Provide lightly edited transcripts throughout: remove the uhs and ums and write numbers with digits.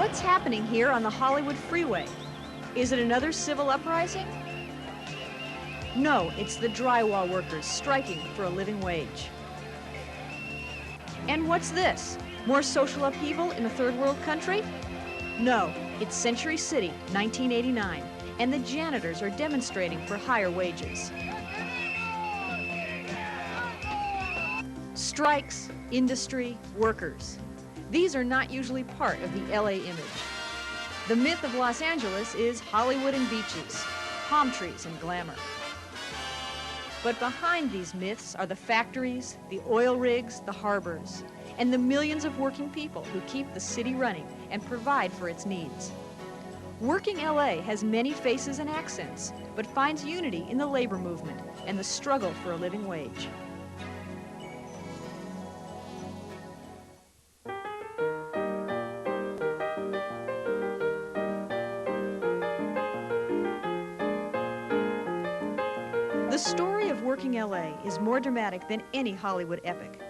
What's happening here on the Hollywood freeway? Is it another civil uprising? No, it's the drywall workers striking for a living wage. And what's this? More social upheaval in a third world country? No, it's Century City, 1989, and the janitors are demonstrating for higher wages. Strikes, industry, workers. These are not usually part of the LA image. The myth of Los Angeles is Hollywood and beaches, palm trees and glamour. But behind these myths are the factories, the oil rigs, the harbors, and the millions of working people who keep the city running and provide for its needs. Working LA has many faces and accents, but finds unity in the labor movement and the struggle for a living wage. The story of working LA is more dramatic than any Hollywood epic.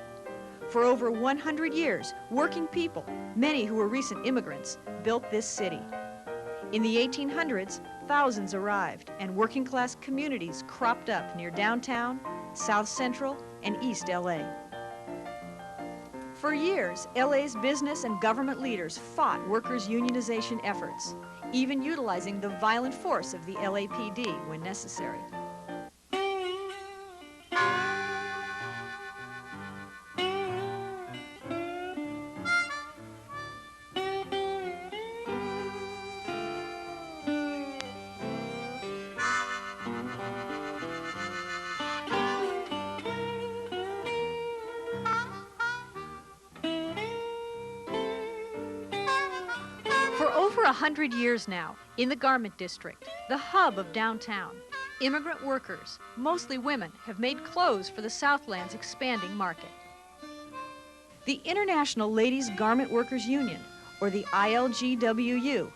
For over 100 years, working people, many who were recent immigrants, built this city. In the 1800s, thousands arrived, and working-class communities cropped up near downtown, South Central, and East LA. For years, LA's business and government leaders fought workers' unionization efforts, even utilizing the violent force of the LAPD when necessary. For over 100 years now, in the Garment District, the hub of downtown, immigrant workers, mostly women, have made clothes for the Southland's expanding market. The International Ladies Garment Workers Union, or the ILGWU,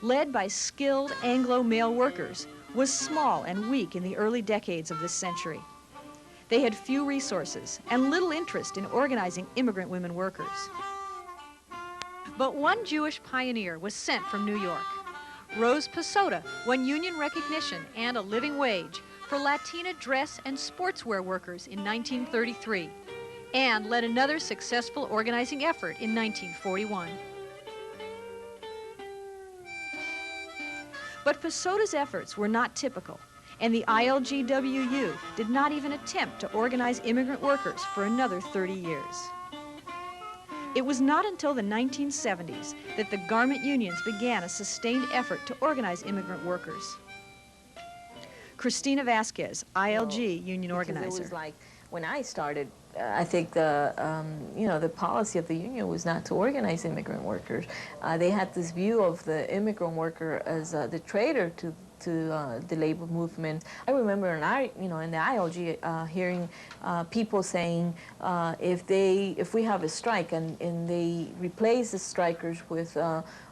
led by skilled Anglo male workers, was small and weak in the early decades of this century. They had few resources and little interest in organizing immigrant women workers. But one Jewish pioneer was sent from New York. Rose Pasota won union recognition and a living wage for Latina dress and sportswear workers in 1933, and led another successful organizing effort in 1941. But Pasota's efforts were not typical, and the ILGWU did not even attempt to organize immigrant workers for another 30 years. It was not until the 1970s that the garment unions began a sustained effort to organize immigrant workers. Christina Vasquez, ILG union organizer. It was like when I started, I think the policy of the union was not to organize immigrant workers. They had this view of the immigrant worker as the traitor to the labor movement. I remember in the ILG hearing people saying if we have a strike and they replace the strikers with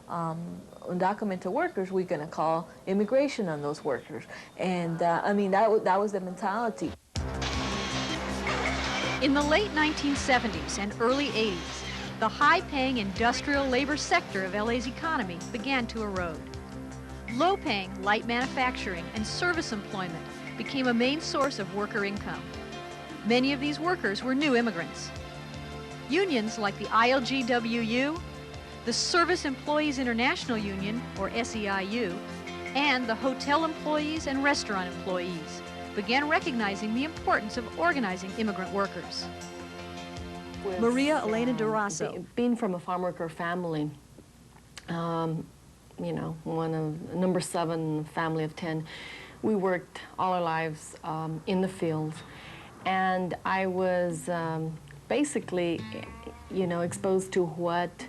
undocumented workers, we're going to call immigration on those workers. And I mean, that was the mentality. In the late 1970s and early 80s, the high-paying industrial labor sector of LA's economy began to erode. Low-paying light manufacturing and service employment became a main source of worker income. Many of these workers were new immigrants. Unions like the ILGWU, the Service Employees International Union, or SEIU, and the Hotel Employees and Restaurant Employees began recognizing the importance of organizing immigrant workers. Maria Elena Durazo. Being from a farm worker family, number 7 family of 10, we worked all our lives in the fields, and I was basically, exposed to what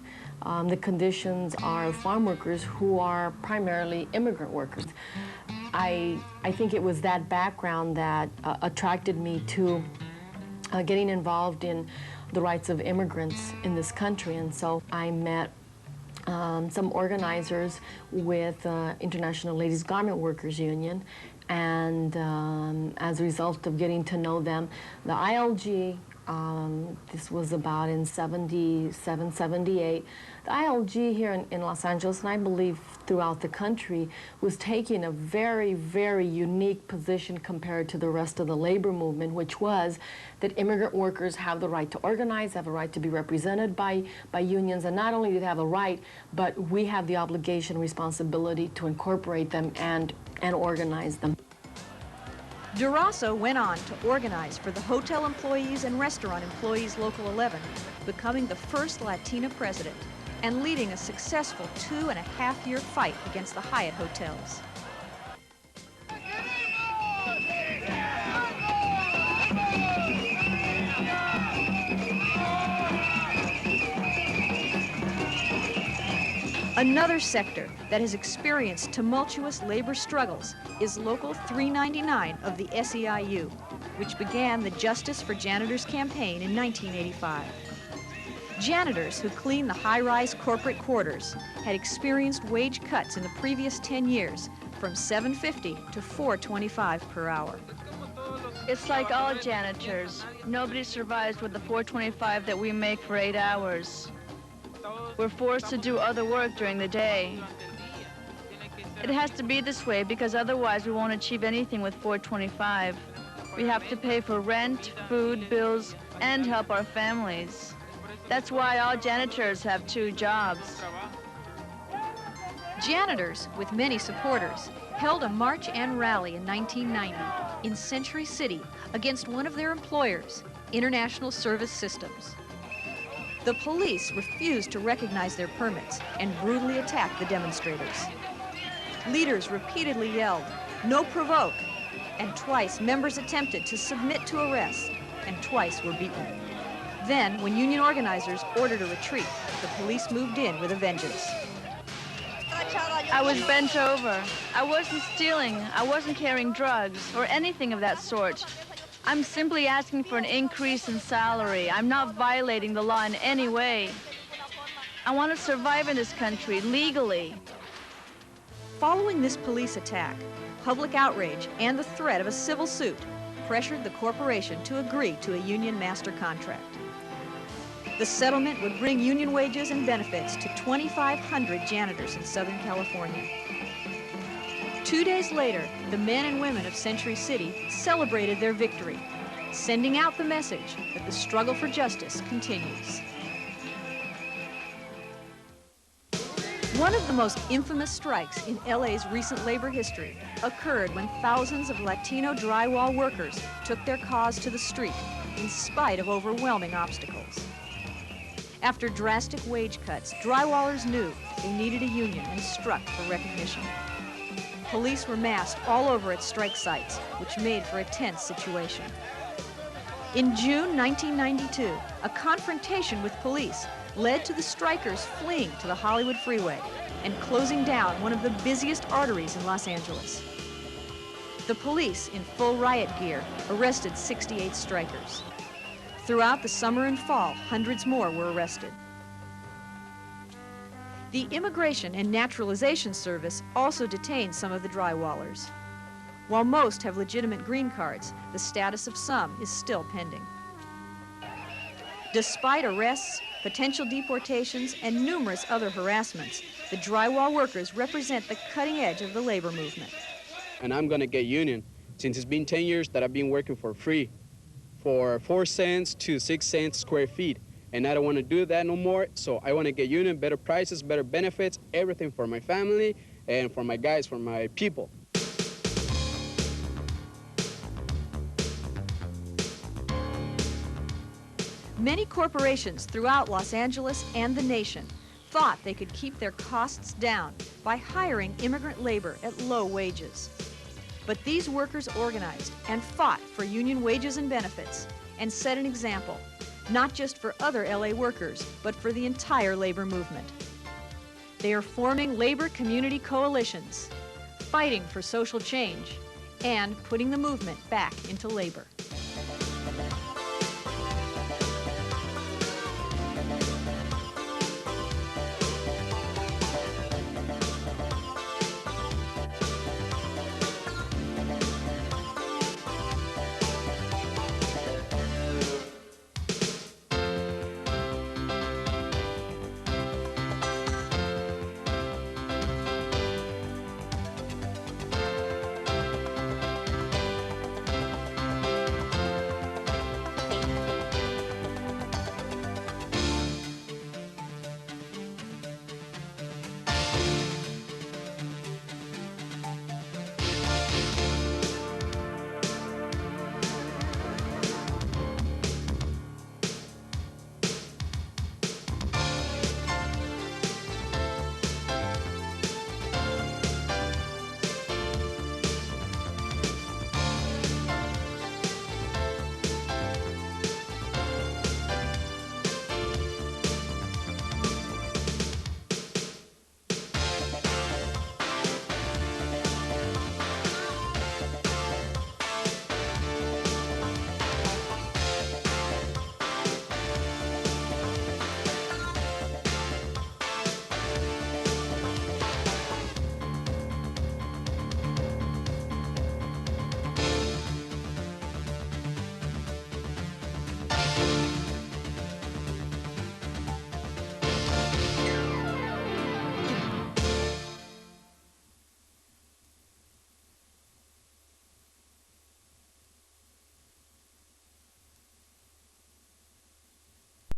the conditions are of farm workers who are primarily immigrant workers. I think it was that background that attracted me to getting involved in the rights of immigrants in this country, and so I met some organizers with International Ladies Garment Workers Union, and as a result of getting to know them, the ILG This was about in 77, 78. The ILG here in Los Angeles, and I believe throughout the country, was taking a very, very unique position compared to the rest of the labor movement, which was that immigrant workers have the right to organize, have a right to be represented by unions, and not only do they have a right, but we have the obligation and responsibility to incorporate them and organize them. Durazo went on to organize for the Hotel Employees and Restaurant Employees Local 11, becoming the first Latina president and leading a successful 2.5-year fight against the Hyatt hotels. Another sector that has experienced tumultuous labor struggles is Local 399 of the SEIU, which began the Justice for Janitors campaign in 1985. Janitors who clean the high-rise corporate quarters had experienced wage cuts in the previous 10 years from $7.50 to $4.25 per hour. It's like all janitors. Nobody survives with the $4.25 that we make for 8 hours. We're forced to do other work during the day. It has to be this way because otherwise we won't achieve anything with $4.25. We have to pay for rent, food, bills, and help our families. That's why all janitors have 2 jobs. Janitors, with many supporters, held a march and rally in 1990 in Century City against one of their employers, International Service Systems. The police refused to recognize their permits and brutally attacked the demonstrators. Leaders repeatedly yelled, "No provoke," and twice members attempted to submit to arrest, and twice were beaten. Then, when union organizers ordered a retreat, the police moved in with a vengeance. I was bent over. I wasn't stealing. I wasn't carrying drugs or anything of that sort. I'm simply asking for an increase in salary. I'm not violating the law in any way. I want to survive in this country legally. Following this police attack, public outrage and the threat of a civil suit pressured the corporation to agree to a union master contract. The settlement would bring union wages and benefits to 2,500 janitors in Southern California. 2 days later, the men and women of Century City celebrated their victory, sending out the message that the struggle for justice continues. One of the most infamous strikes in LA's recent labor history occurred when thousands of Latino drywall workers took their cause to the street in spite of overwhelming obstacles. After drastic wage cuts, drywallers knew they needed a union and struck for recognition. Police were massed all over its strike sites, which made for a tense situation. In June 1992, a confrontation with police led to the strikers fleeing to the Hollywood freeway and closing down one of the busiest arteries in Los Angeles. The police, in full riot gear, arrested 68 strikers. Throughout the summer and fall, hundreds more were arrested. The Immigration and Naturalization Service also detained some of the drywallers. While most have legitimate green cards, the status of some is still pending. Despite arrests, potential deportations, and numerous other harassments, the drywall workers represent the cutting edge of the labor movement. And I'm going to get union, since it's been 10 years that I've been working for free, for 4 cents to 6 cents square feet. And I don't want to do that no more, so I want to get union, better prices, better benefits, everything for my family and for my guys, for my people. Many corporations throughout Los Angeles and the nation thought they could keep their costs down by hiring immigrant labor at low wages. But these workers organized and fought for union wages and benefits and set an example, not just for other LA workers, but for the entire labor movement. They are forming labor community coalitions, fighting for social change, and putting the movement back into labor.